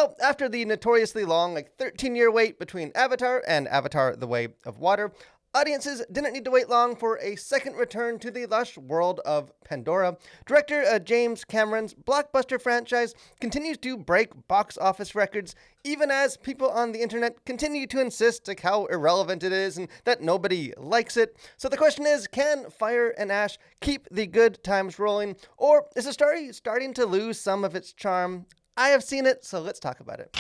Well, after the notoriously long 13-year wait between Avatar and Avatar: The Way of Water, audiences didn't need to wait long for a second return to the lush world of Pandora. Director James Cameron's blockbuster franchise continues to break box office records, even as people on the internet continue to insist how irrelevant it is and that nobody likes it. So the question is, can Fire and Ash keep the good times rolling, or is the story starting to lose some of its charm? I have seen it, so let's talk about it.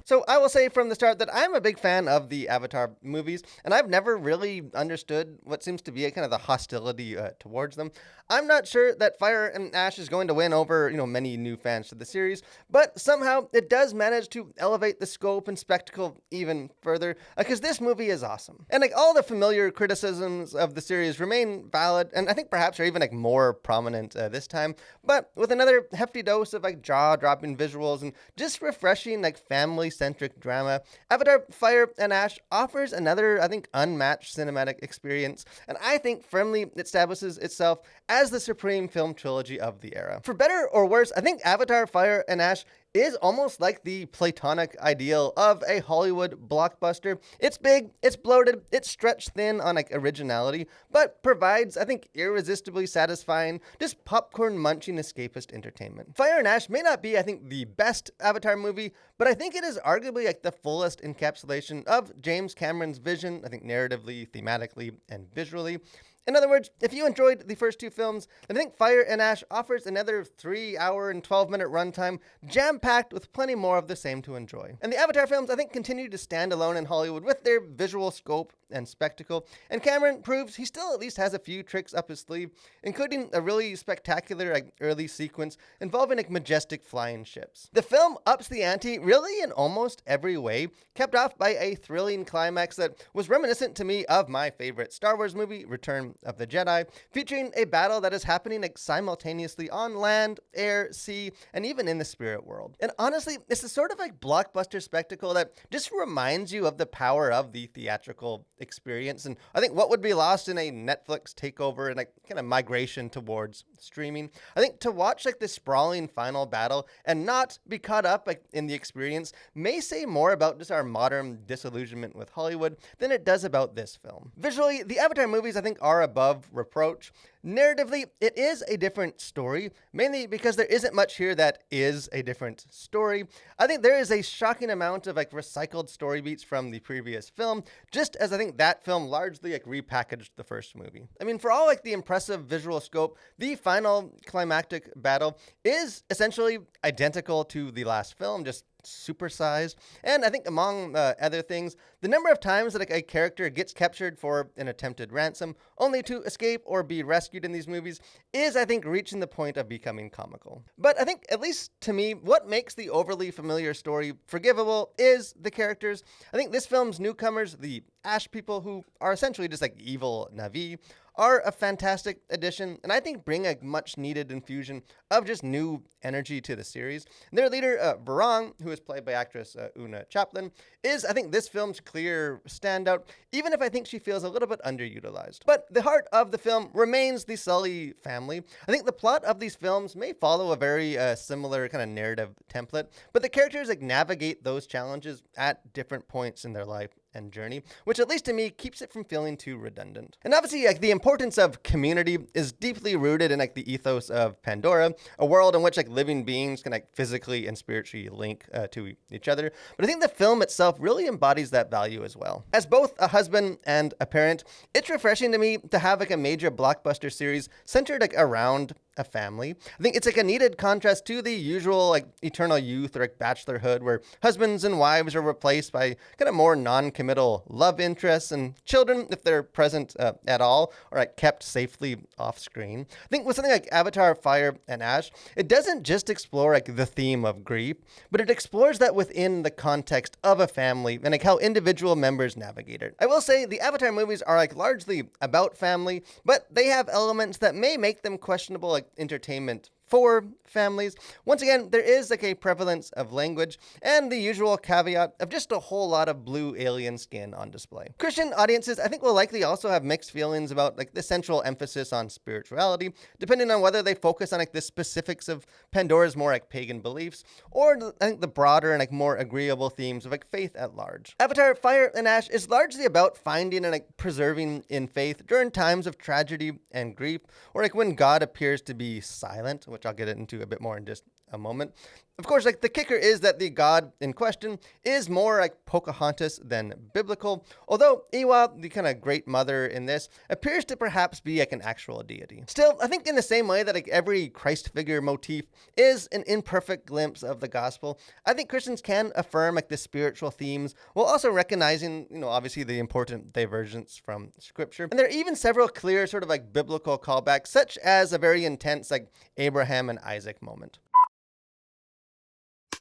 So I will say from the start that I'm a big fan of the Avatar movies, and I've never really understood what seems to be a kind of the hostility towards them. I'm not sure that Fire and Ash is going to win over, many new fans to the series, but somehow it does manage to elevate the scope and spectacle even further, because this movie is awesome. And all the familiar criticisms of the series remain valid, and I think perhaps are even more prominent this time, but with another hefty dose of jaw-dropping visuals and just refreshing family-centric drama, Avatar: Fire and Ash offers another, unmatched cinematic experience, and I think firmly establishes itself as the supreme film trilogy of the era. For better or worse, I think Avatar: Fire and Ash is almost like the platonic ideal of a Hollywood blockbuster. It's big, it's bloated, it's stretched thin on originality, but provides, irresistibly satisfying, just popcorn munching escapist entertainment. Fire and Ash may not be, the best Avatar movie, but I think it is arguably the fullest encapsulation of James Cameron's vision, narratively, thematically, and visually. In other words, if you enjoyed the first two films, then I think Fire and Ash offers another 3-hour and 12-minute runtime, jam-packed with plenty more of the same to enjoy. And the Avatar films, continue to stand alone in Hollywood with their visual scope and spectacle, and Cameron proves he still at least has a few tricks up his sleeve, including a really spectacular early sequence involving majestic flying ships. The film ups the ante really in almost every way, capped off by a thrilling climax that was reminiscent to me of my favorite Star Wars movie, Return of the Jedi, featuring a battle that is happening simultaneously on land, air, sea, and even in the spirit world. And honestly, it's the sort of blockbuster spectacle that just reminds you of the power of the theatrical experience, and I think what would be lost in a Netflix takeover and kind of migration towards streaming. I think to watch this sprawling final battle and not be caught up in the experience may say more about just our modern disillusionment with Hollywood than it does about this film. Visually, the Avatar movies are above reproach. Narratively, it is a different story, mainly because there isn't much here that is a different story. I think there is a shocking amount of recycled story beats from the previous film, just as I think that film largely repackaged the first movie. For all the impressive visual scope, the final climactic battle is essentially identical to the last film, just supersized. And I think among other things, the number of times that a character gets captured for an attempted ransom only to escape or be rescued in these movies is, reaching the point of becoming comical. But I think, at least to me, what makes the overly familiar story forgivable is the characters. I think this film's newcomers, the Ash people, who are essentially just evil Na'vi, are a fantastic addition, and I think bring a much-needed infusion of just new energy to the series. And their leader, Varang, who is played by actress Una Chaplin, is, this film's clear standout, even if I think she feels a little bit underutilized. But the heart of the film remains the Sully family. I think the plot of these films may follow a very similar kind of narrative template, but the characters navigate those challenges at different points in their life and journey, which at least to me keeps it from feeling too redundant. And obviously, the importance of community is deeply rooted in the ethos of Pandora, a world in which living beings can physically and spiritually link to each other. But I think the film itself really embodies that value as well. As both a husband and a parent, it's refreshing to me to have a major blockbuster series centered around a family. I think it's a needed contrast to the usual eternal youth or bachelorhood, where husbands and wives are replaced by kind of more non-committal love interests, and children, if they're present at all, are kept safely off screen. I think with something like Avatar: Fire and Ash, it doesn't just explore the theme of grief, but it explores that within the context of a family and how individual members navigate it. I will say the Avatar movies are largely about family, but they have elements that may make them questionable entertainment 4 families. Once again, there is like a prevalence of language and the usual caveat of just a whole lot of blue alien skin on display. Christian audiences, I think, will likely also have mixed feelings about like the central emphasis on spirituality, depending on whether they focus on like the specifics of Pandora's more like pagan beliefs, or I think the broader and like more agreeable themes of like faith at large. Avatar: Fire and Ash is largely about finding and like preserving in faith during times of tragedy and grief, or like when God appears to be silent, which I'll get into a bit more in just a moment. Of course, like the kicker is that the god in question is more like Pocahontas than biblical, although Iwa, the kind of great mother in this, appears to perhaps be like an actual deity. Still, I think in the same way that like every Christ figure motif is an imperfect glimpse of the gospel, I think Christians can affirm like the spiritual themes while also recognizing, obviously the important divergence from scripture. And there are even several clear sort of like biblical callbacks, such as a very intense like Abraham and Isaac moment.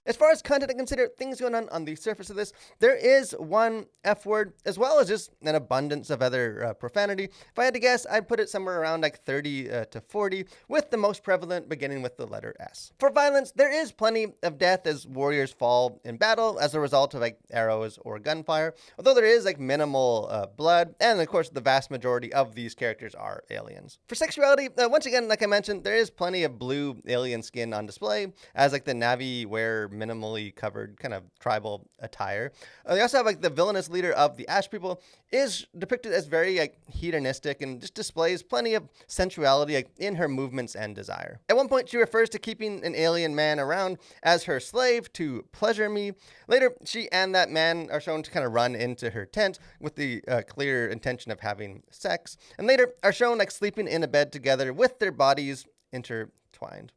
As far as content to consider, things going on the surface of this, there is one F word, as well as just an abundance of other profanity. If I had to guess, I'd put it somewhere around like 30 to 40, with the most prevalent beginning with the letter S. For violence, there is plenty of death as warriors fall in battle as a result of like arrows or gunfire, although there is like minimal blood, and of course the vast majority of these characters are aliens. For sexuality, once again, like I mentioned, there is plenty of blue alien skin on display, as like the Na'vi wear minimally covered kind of tribal attire. They also have like the villainous leader of the Ash people is depicted as very like hedonistic and just displays plenty of sensuality like in her movements and desire. At one point, she refers to keeping an alien man around as her slave to pleasure me. Later, she and that man are shown to kind of run into her tent with the clear intention of having sex, and later are shown like sleeping in a bed together with their bodies intertwined.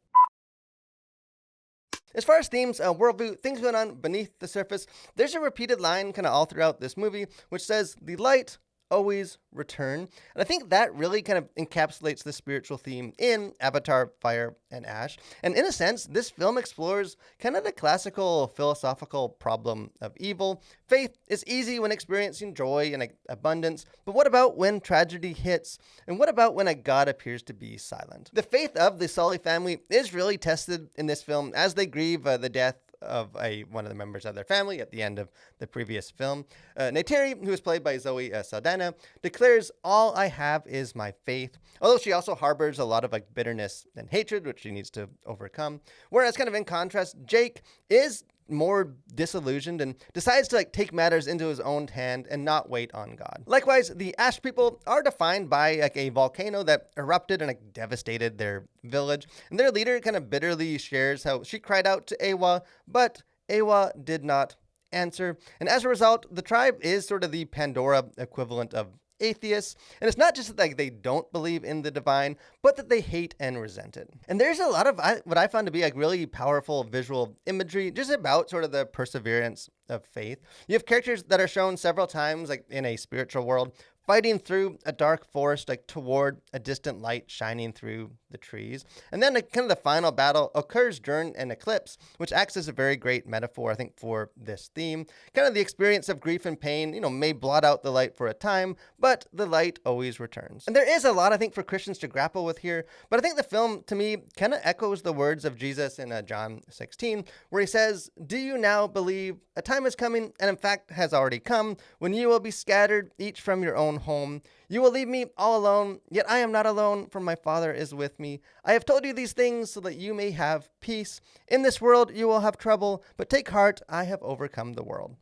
As far as themes, worldview, things going on beneath the surface, there's a repeated line kind of all throughout this movie, which says, "The light always return." And I think that really kind of encapsulates the spiritual theme in Avatar: Fire and Ash. And in a sense, this film explores kind of the classical philosophical problem of evil. Faith is easy when experiencing joy and abundance, but what about when tragedy hits? And what about when a god appears to be silent? The faith of the Sully family is really tested in this film as they grieve the death of one of the members of their family at the end of the previous film. Neytiri, who is played by Zoe Saldana, declares, "All I have is my faith," although she also harbors a lot of like bitterness and hatred, which she needs to overcome. Whereas kind of in contrast, Jake is more disillusioned and decides to like take matters into his own hand and not wait on God. Likewise, the Ash people are defined by like a volcano that erupted and like devastated their village, and their leader kind of bitterly shares how she cried out to Ewa, but Ewa did not answer. And as a result, the tribe is sort of the Pandora equivalent of atheists, and it's not just that like they don't believe in the divine, but that they hate and resent it. And there's a lot of what I found to be like really powerful visual imagery just about sort of the perseverance of faith. You have characters that are shown several times like in a spiritual world fighting through a dark forest like toward a distant light shining through the trees. And then kind of the final battle occurs during an eclipse, which acts as a very great metaphor, I think, for this theme. Kind of the experience of grief and pain, may blot out the light for a time, but the light always returns. And there is a lot, I think, for Christians to grapple with here, but I think the film, to me, kind of echoes the words of Jesus in John 16, where he says, "Do you now believe? A time is coming, and in fact has already come, when you will be scattered, each from your own home. You will leave me all alone, yet I am not alone, for my Father is with me. I have told you these things so that you may have peace. In this world you will have trouble, but take heart, I have overcome the world."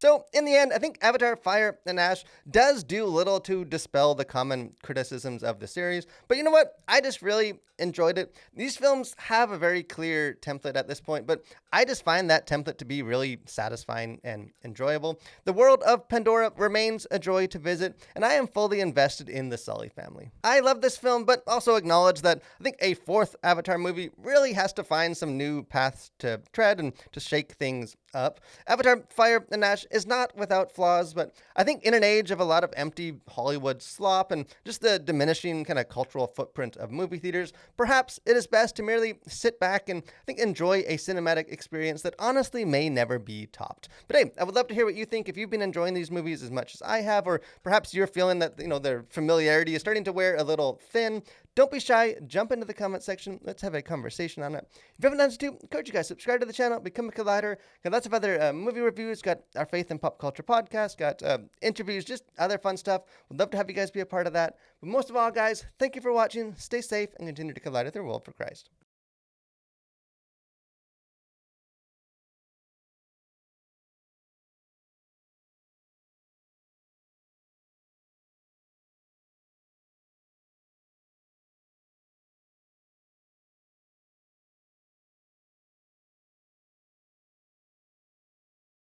So, in the end, I think Avatar: Fire and Ash does do little to dispel the common criticisms of the series, but you know what? I just really enjoyed it. These films have a very clear template at this point, but I just find that template to be really satisfying and enjoyable. The world of Pandora remains a joy to visit, and I am fully invested in the Sully family. I love this film, but also acknowledge that I think a fourth Avatar movie really has to find some new paths to tread and to shake things up. Avatar: Fire and Ash is not without flaws, but I think in an age of a lot of empty Hollywood slop and just the diminishing kind of cultural footprint of movie theaters, perhaps it is best to merely sit back and I think enjoy a cinematic experience that honestly may never be topped. But hey, I would love to hear what you think if you've been enjoying these movies as much as I have, or perhaps you're feeling that, their familiarity is starting to wear a little thin. Don't be shy. Jump into the comment section. Let's have a conversation on it. If you haven't done so too, encourage you guys, subscribe to the channel, become a Collider. Got lots of other movie reviews, got our Faith and Pop Culture podcast, got interviews, just other fun stuff. Would love to have you guys be a part of that. But most of all, guys, thank you for watching. Stay safe and continue to Collider through the world for Christ.